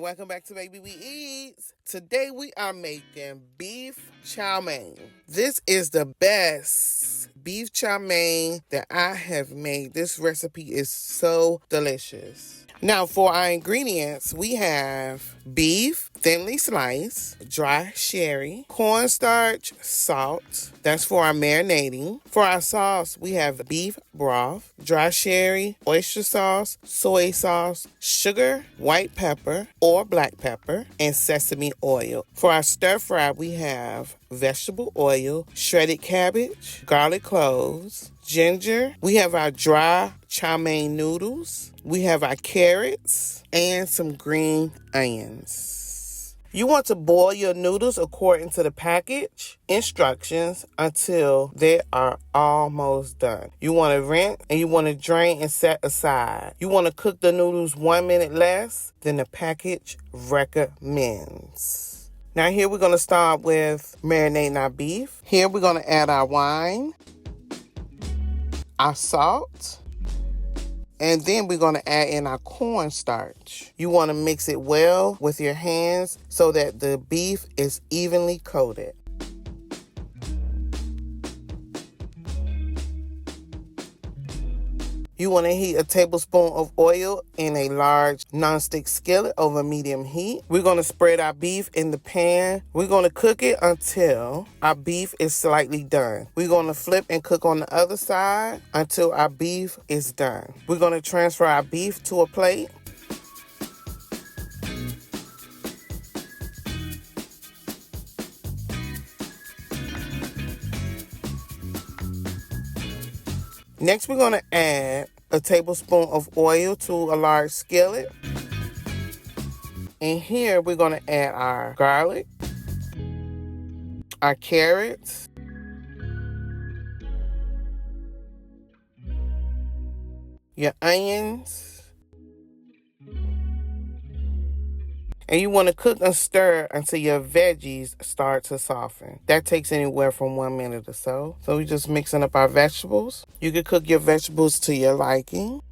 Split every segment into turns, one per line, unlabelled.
welcome back to Baby We Eats. Today we are making beef chow mein. This is the best beef chow mein that I have made. This recipe is so delicious. Now for our ingredients, we have beef, thinly sliced, dry sherry, cornstarch, salt. That's for our marinating. For our sauce, we have beef broth, dry sherry, oyster sauce, soy sauce, sugar, white pepper or black pepper, and sesame oil. For our stir fry, we have vegetable oil, shredded cabbage, garlic cloves, ginger. We have our dry chow mein noodles. We have our carrots and some green onions. You want to boil your noodles according to the package instructions until they are almost done. You want to rinse and you want to drain and set aside. You want to cook the noodles 1 minute less than the package recommends. Now here we're going to start with marinating our beef. Here we're going to add our wine, our salt, and then we're going to add in our cornstarch. You want to mix it well with your hands so that the beef is evenly coated. You want to heat a tablespoon of oil in a large nonstick skillet over medium heat. We're going to spread our beef in the pan. We're going to cook it until our beef is slightly done. We're going to flip and cook on the other side until our beef is done. We're going to transfer our beef to a plate. Next, we're going to add a tablespoon of oil to a large skillet. And here we're going to add our garlic, our carrots, your onions, and you want to cook and stir until your veggies start to soften. That takes anywhere from 1 minute or so. So we're just mixing up our vegetables. You can cook your vegetables to your liking.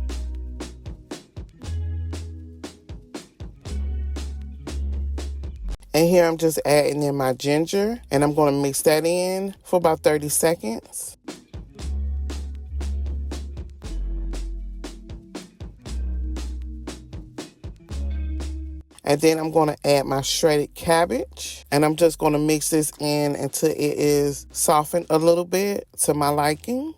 And here I'm just adding in my ginger, and I'm going to mix that in for about 30 seconds. And then I'm going to add my shredded cabbage. And I'm just going to mix this in until it is softened a little bit to my liking.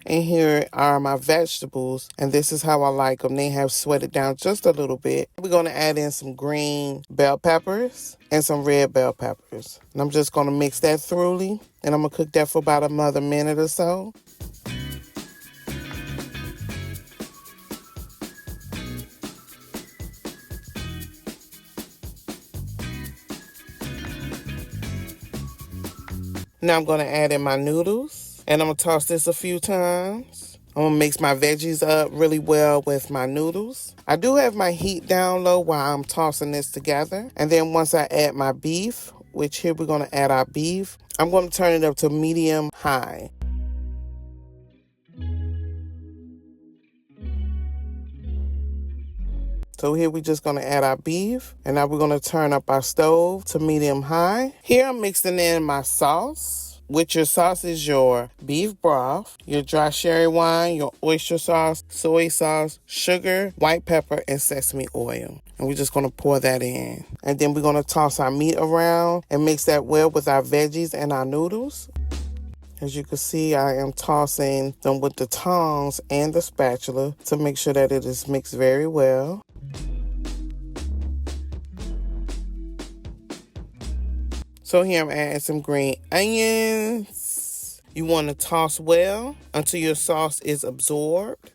And here are my vegetables, and this is how I like them. They have sweated down just a little bit. We're going to add in some green bell peppers and some red bell peppers. And I'm just going to mix that thoroughly, and I'm going to cook that for about another minute or so. Now I'm going to add in my noodles. And I'm going to toss this a few times. I'm going to mix my veggies up really well with my noodles. I do have my heat down low while I'm tossing this together. And then once I add my beef, which here we're going to add our beef, I'm going to turn it up to medium high. So here we're just going to add our beef. And now we're going to turn up our stove to medium high. Here I'm mixing in my sauce. Which your sauce is your beef broth, your dry sherry wine, your oyster sauce, soy sauce, sugar, white pepper, and sesame oil. And we're just going to pour that in. And then we're going to toss our meat around and mix that well with our veggies and our noodles. As you can see, I am tossing them with the tongs and the spatula to make sure that it is mixed very well. So here I'm adding some green onions. You want to toss well until your sauce is absorbed.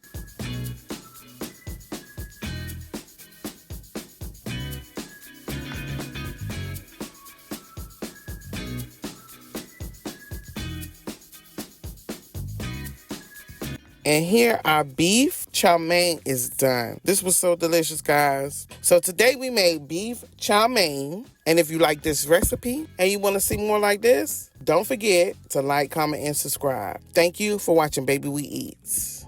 And here our beef chow mein is done. This was so delicious, guys. So today we made beef chow mein. And if you like this recipe and you want to see more like this, don't forget to like, comment, and subscribe. Thank you for watching Baby We Eats.